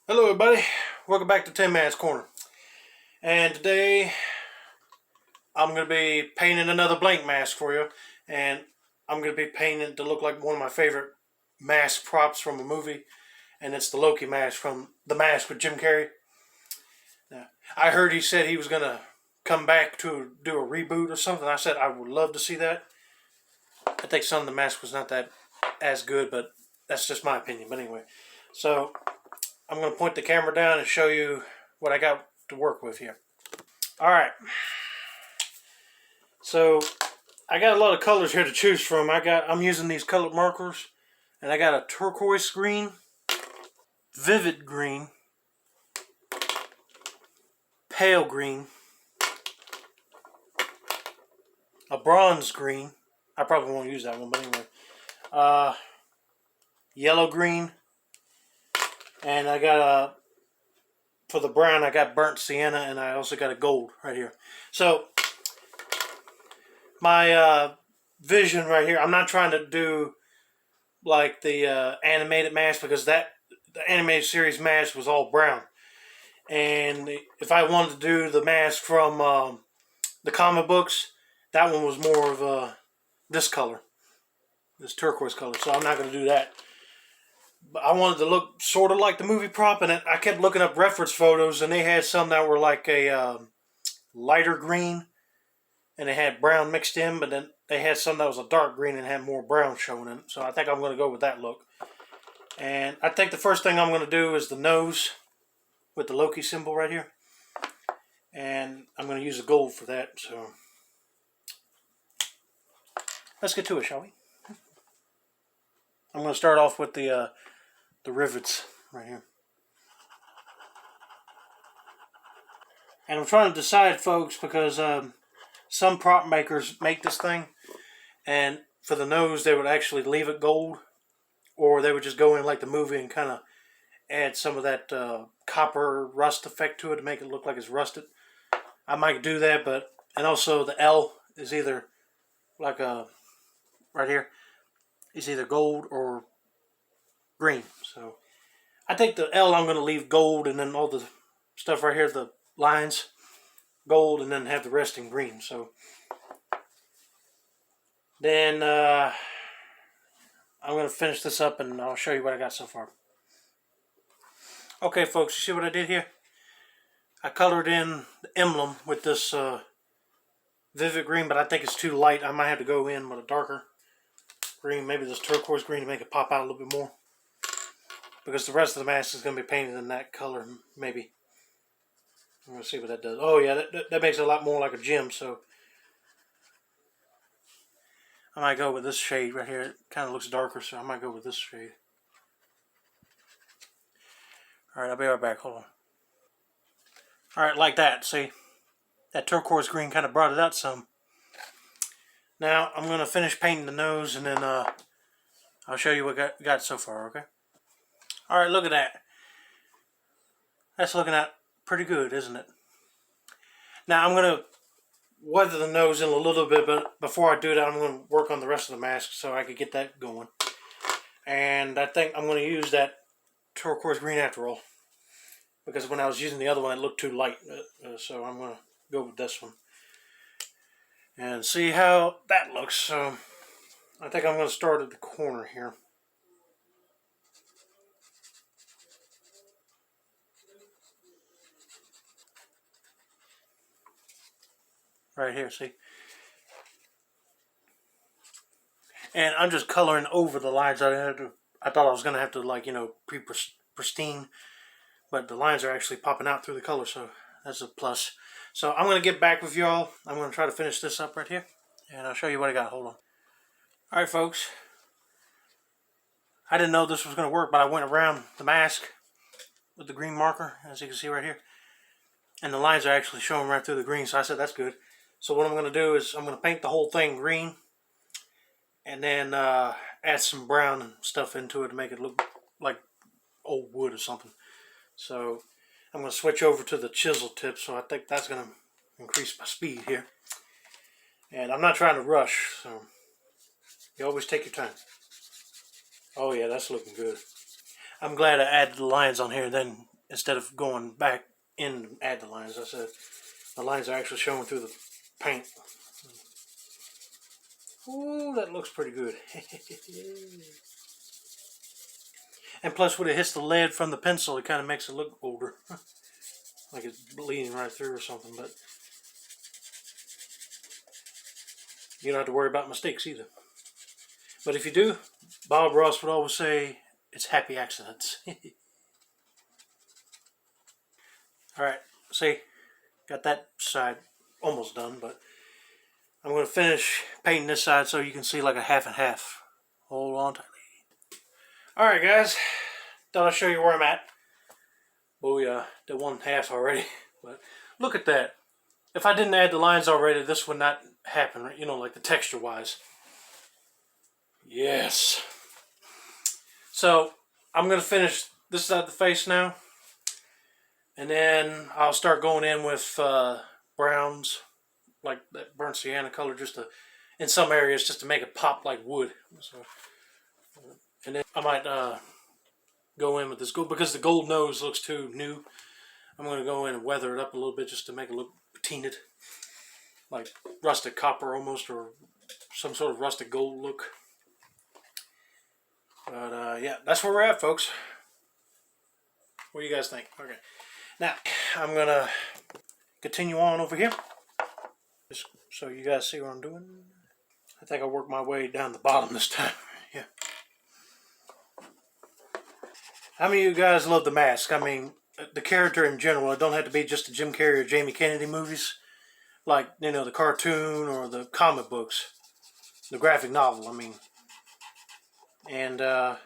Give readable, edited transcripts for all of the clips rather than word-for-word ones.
Hello everybody, welcome back to Tin Man's Corner. And today I'm going to be painting another blank mask for you. And I'm going to be painting it to look like one of my favorite mask props from a movie. And it's the Loki Mask from The Mask with Jim Carrey. Now, I heard he said he was going to come back to do a reboot or something. I said I would love to see that. I think Son of the Mask was not that as good, but that's just my opinion. But anyway, so I'm going to point the camera down and show you what I got to work with here. Alright, so I got a lot of colors here to choose from. I'm using these colored markers, and I got a turquoise green, vivid green, pale green, a bronze green. I probably won't use that one, but anyway. Yellow green, and I got for the brown, I got burnt sienna, and I also got a gold right here. So my vision right here, I'm not trying to do like the animated mask, because the animated series mask was all brown. And if I wanted to do the mask from the comic books, that one was more of this color, this turquoise color. So I'm not going to do that. But I wanted to look sort of like the movie prop, and I kept looking up reference photos, and they had some that were like a lighter green, and they had brown mixed in, but then they had some that was a dark green and had more brown showing in it. So I think I'm going to go with that look. And I think the first thing I'm going to do is the nose with the Loki symbol right here. And I'm going to use the gold for that. So let's get to it, shall we? I'm going to start off with the rivets right here. And I'm trying to decide, folks, because some prop makers make this thing, and for the nose they would actually leave it gold, or they would just go in like the movie and kind of add some of that copper rust effect to it to make it look like it's rusted. I might do that, and also the L is either like right here is either gold or green. So I think the L I'm going to leave gold, and then all the stuff right here, the lines, gold, and then have the rest in green. So then I'm going to finish this up, and I'll show you what I got so far. Okay, folks, you see what I did here? I colored in the emblem with this vivid green, but I think it's too light. I might have to go in with a darker green, maybe this turquoise green, to make it pop out a little bit more, because the rest of the mask is going to be painted in that color, maybe. I'm going to see what that does. Oh yeah, that makes it a lot more like a gem, so I might go with this shade right here. It kind of looks darker, so I might go with this shade. Alright, I'll be right back. Hold on. Alright, like that. See? That turquoise green kind of brought it out some. Now, I'm going to finish painting the nose, and then I'll show you what I got so far, okay? Alright, look at that. That's looking at pretty good, isn't it? Now, I'm going to weather the nose in a little bit, but before I do that, I'm going to work on the rest of the mask so I could get that going. And I think I'm going to use that turquoise green after all, because when I was using the other one, it looked too light. So I'm going to go with this one and see how that looks. So I think I'm going to start at the corner here. Right here, see? And I'm just coloring over the lines. I thought I was going to have to, like, pristine, but the lines are actually popping out through the color, so that's a plus. So I'm going to get back with y'all. I'm going to try to finish this up right here, and I'll show you what I got. Hold on. Alright, folks. I didn't know this was going to work, but I went around the mask with the green marker, as you can see right here. And the lines are actually showing right through the green, so I said that's good. So what I'm going to do is I'm going to paint the whole thing green, and then add some brown and stuff into it to make it look like old wood or something. So I'm going to switch over to the chisel tip, so I think that's going to increase my speed here. And I'm not trying to rush, so you always take your time. Oh yeah, that's looking good. I'm glad I added the lines on here, then instead of going back in and add the lines. I said the lines are actually showing through the paint. Ooh, that looks pretty good. And plus when it hits the lead from the pencil, it kind of makes it look older. Like it's bleeding right through or something, but you don't have to worry about mistakes either. But if you do, Bob Ross would always say, it's happy accidents. Alright, see, got that side almost done, but I'm going to finish painting this side so you can see like a half and half. Hold on tightly. Alright guys, thought I'd show you where I'm at. Booyah, did one half already. But look at that. If I didn't add the lines already, this would not happen, right? You know, like the texture wise. Yes. So I'm going to finish this side of the face now. And then I'll start going in with browns, like that burnt sienna color, just to, in some areas, just to make it pop like wood. So, and then I might go in with this gold, because the gold nose looks too new. I'm going to go in and weather it up a little bit just to make it look patined, like rusted copper almost, or some sort of rusted gold look. But yeah, that's where we're at, folks. What do you guys think? Okay. Now, I'm going to continue on over here, just so you guys see what I'm doing. I think I'll work my way down the bottom this time. Yeah. How many of you guys love The Mask? I mean, the character in general. It don't have to be just the Jim Carrey or Jamie Kennedy movies, like, you know, the cartoon or the comic books, the graphic novel, I mean. And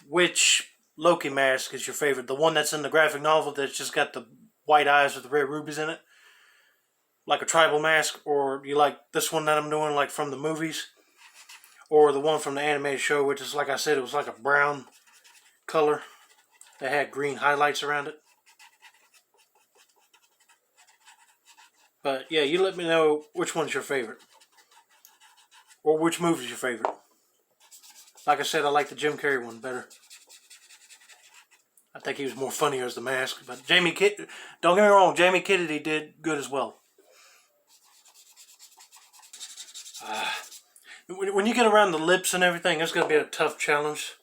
which Loki mask is your favorite? The one that's in the graphic novel that's just got the white eyes with the red rubies in it? Like a tribal mask? Or you like this one that I'm doing, like from the movies? Or the one from the animated show, which is, like I said, it was like a brown color that had green highlights around it? But yeah, you let me know which one's your favorite. Or which movie's your favorite. Like I said, I like the Jim Carrey one better. I think he was more funnier as the Mask. But don't get me wrong, Jamie Kennedy did good as well. When you get around the lips and everything, it's going to be a tough challenge.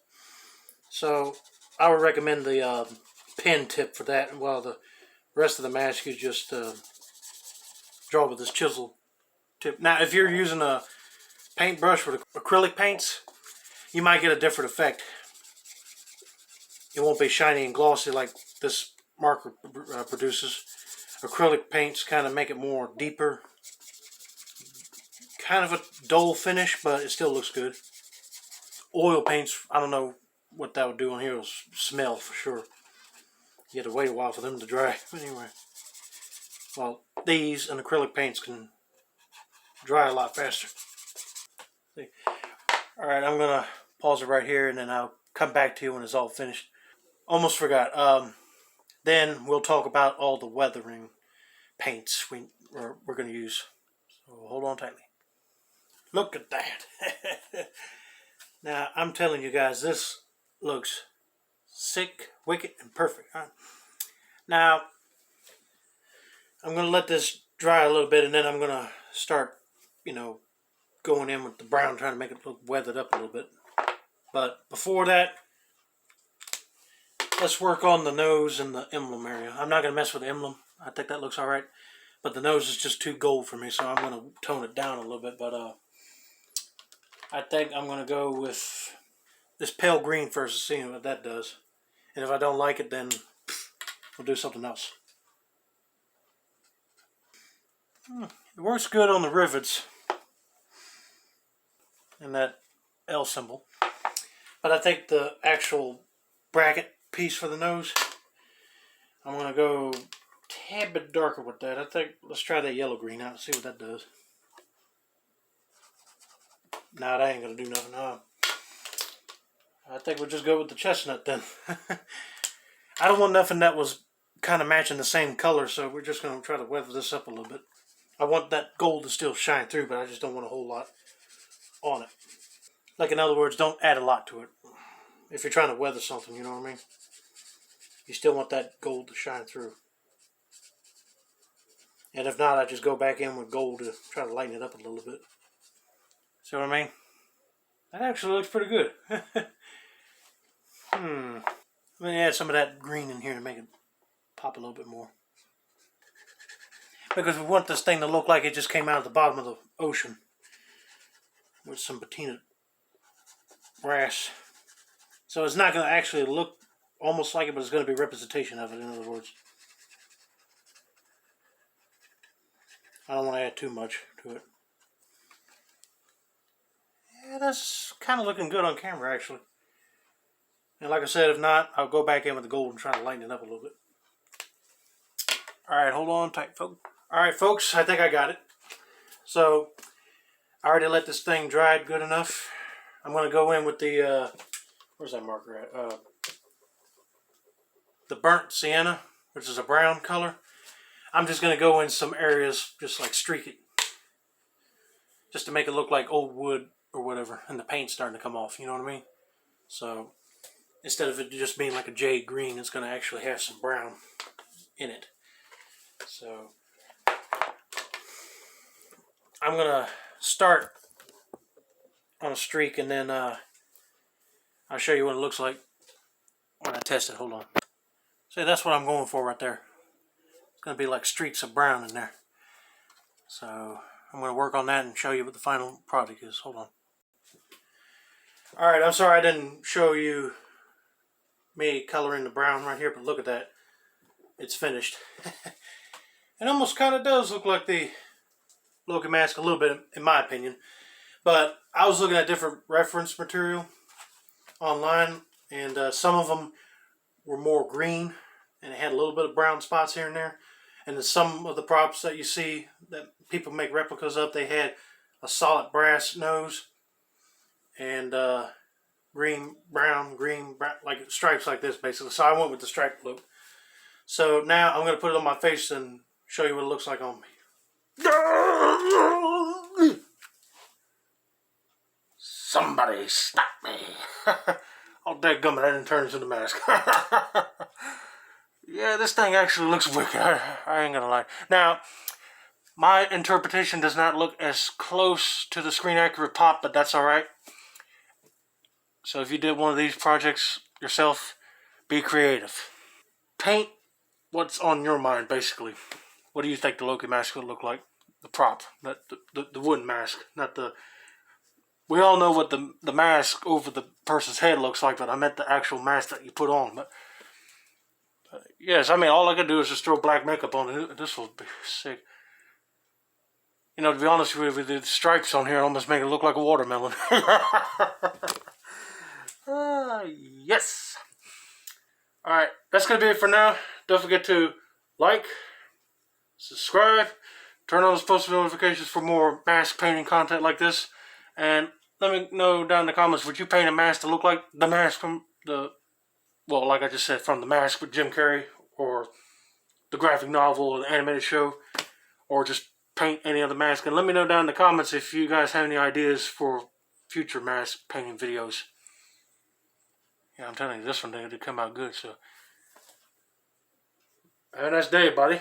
So I would recommend the pen tip for that. While the rest of the mask you just draw with this chisel tip. Now, if you're using a paintbrush with acrylic paints, you might get a different effect. It won't be shiny and glossy like this marker produces. Acrylic paints kind of make it more deeper. Kind of a dull finish, but it still looks good. Oil paints, I don't know what that would do on here. It'll smell for sure. You have to wait a while for them to dry. But anyway, well, these and acrylic paints can dry a lot faster. See? Alright, I'm going to pause it right here and then I'll come back to you when it's all finished. Almost forgot. Then we'll talk about all the weathering paints we're going to use. So hold on tightly. Look at that. Now, I'm telling you guys, this looks sick, wicked, and perfect. Huh? Now, I'm going to let this dry a little bit, and then I'm going to start, you know, going in with the brown, trying to make it look weathered up a little bit. But before that, let's work on the nose and the emblem area. I'm not going to mess with the emblem. I think that looks alright. But the nose is just too gold for me, so I'm going to tone it down a little bit. But I think I'm going to go with this pale green first to see what that does. And if I don't like it, then we'll do something else. It works good on the rivets and that L symbol. But I think the actual bracket piece for the nose, I'm going to go a tad bit darker with that. I think, let's try that yellow green out and see what that does. Nah, that ain't going to do nothing. I think we'll just go with the chestnut then. I don't want nothing that was kind of matching the same color, so we're just going to try to weather this up a little bit. I want that gold to still shine through, but I just don't want a whole lot on it. Like, in other words, don't add a lot to it. If you're trying to weather something, you know what I mean? You still want that gold to shine through. And if not, I just go back in with gold to try to lighten it up a little bit. See what I mean? That actually looks pretty good. Let me add some of that green in here to make it pop a little bit more. Because we want this thing to look like it just came out of the bottom of the ocean with some patina brass. So it's not going to actually look almost like it, but it's going to be a representation of it, in other words. I don't want to add too much to it. Yeah, that's kind of looking good on camera, actually. And like I said, if not, I'll go back in with the gold and try to lighten it up a little bit. Alright, hold on tight, folks. Alright, folks, I think I got it. So, I already let this thing dry good enough. I'm going to go in with the, where's that marker at? The burnt sienna, which is a brown color. I'm just going to go in some areas, just like streak it. Just to make it look like old wood or whatever, and the paint's starting to come off, you know what I mean? So, instead of it just being like a jade green, it's going to actually have some brown in it. So, I'm going to start on a streak, and then I'll show you what it looks like when I test it. Hold on. See, that's what I'm going for right there. It's going to be like streaks of brown in there. So, I'm going to work on that and show you what the final product is. Hold on. Alright, I'm sorry I didn't show you me coloring the brown right here, but look at that. It's finished. It almost kind of does look like the Loki Mask a little bit, in my opinion. But I was looking at different reference material online, and some of them were more green, and it had a little bit of brown spots here and there. And then some of the props that you see that people make replicas of, they had a solid brass nose and green, brown, like stripes like this basically. So I went with the stripe look. So now I'm going to put it on my face and show you what it looks like on me. Somebody stop me. Oh, dadgummit, I didn't turn into the mask. Yeah, this thing actually looks wicked. I ain't gonna lie. Now, my interpretation does not look as close to the screen accurate pop, but that's alright. So if you did one of these projects yourself, be creative. Paint what's on your mind, basically. What do you think the Loki mask would look like? The prop, not the wooden mask, not the... We all know what the mask over the person's head looks like, but I meant the actual mask that you put on. But yes, I mean, all I could do is just throw black makeup on it. This will be sick. You know, to be honest with you, the stripes on here almost make it look like a watermelon. Yes. Alright, that's going to be it for now. Don't forget to like, subscribe, turn on those post notifications for more mask painting content like this. And let me know down in the comments, would you paint a mask to look like the mask from the, well, like I just said, from The Mask with Jim Carrey, or the graphic novel, or the animated show, or just paint any other mask? And let me know down in the comments if you guys have any ideas for future mask painting videos. Yeah, I'm telling you, this one did come out good, so. Have a nice day, buddy.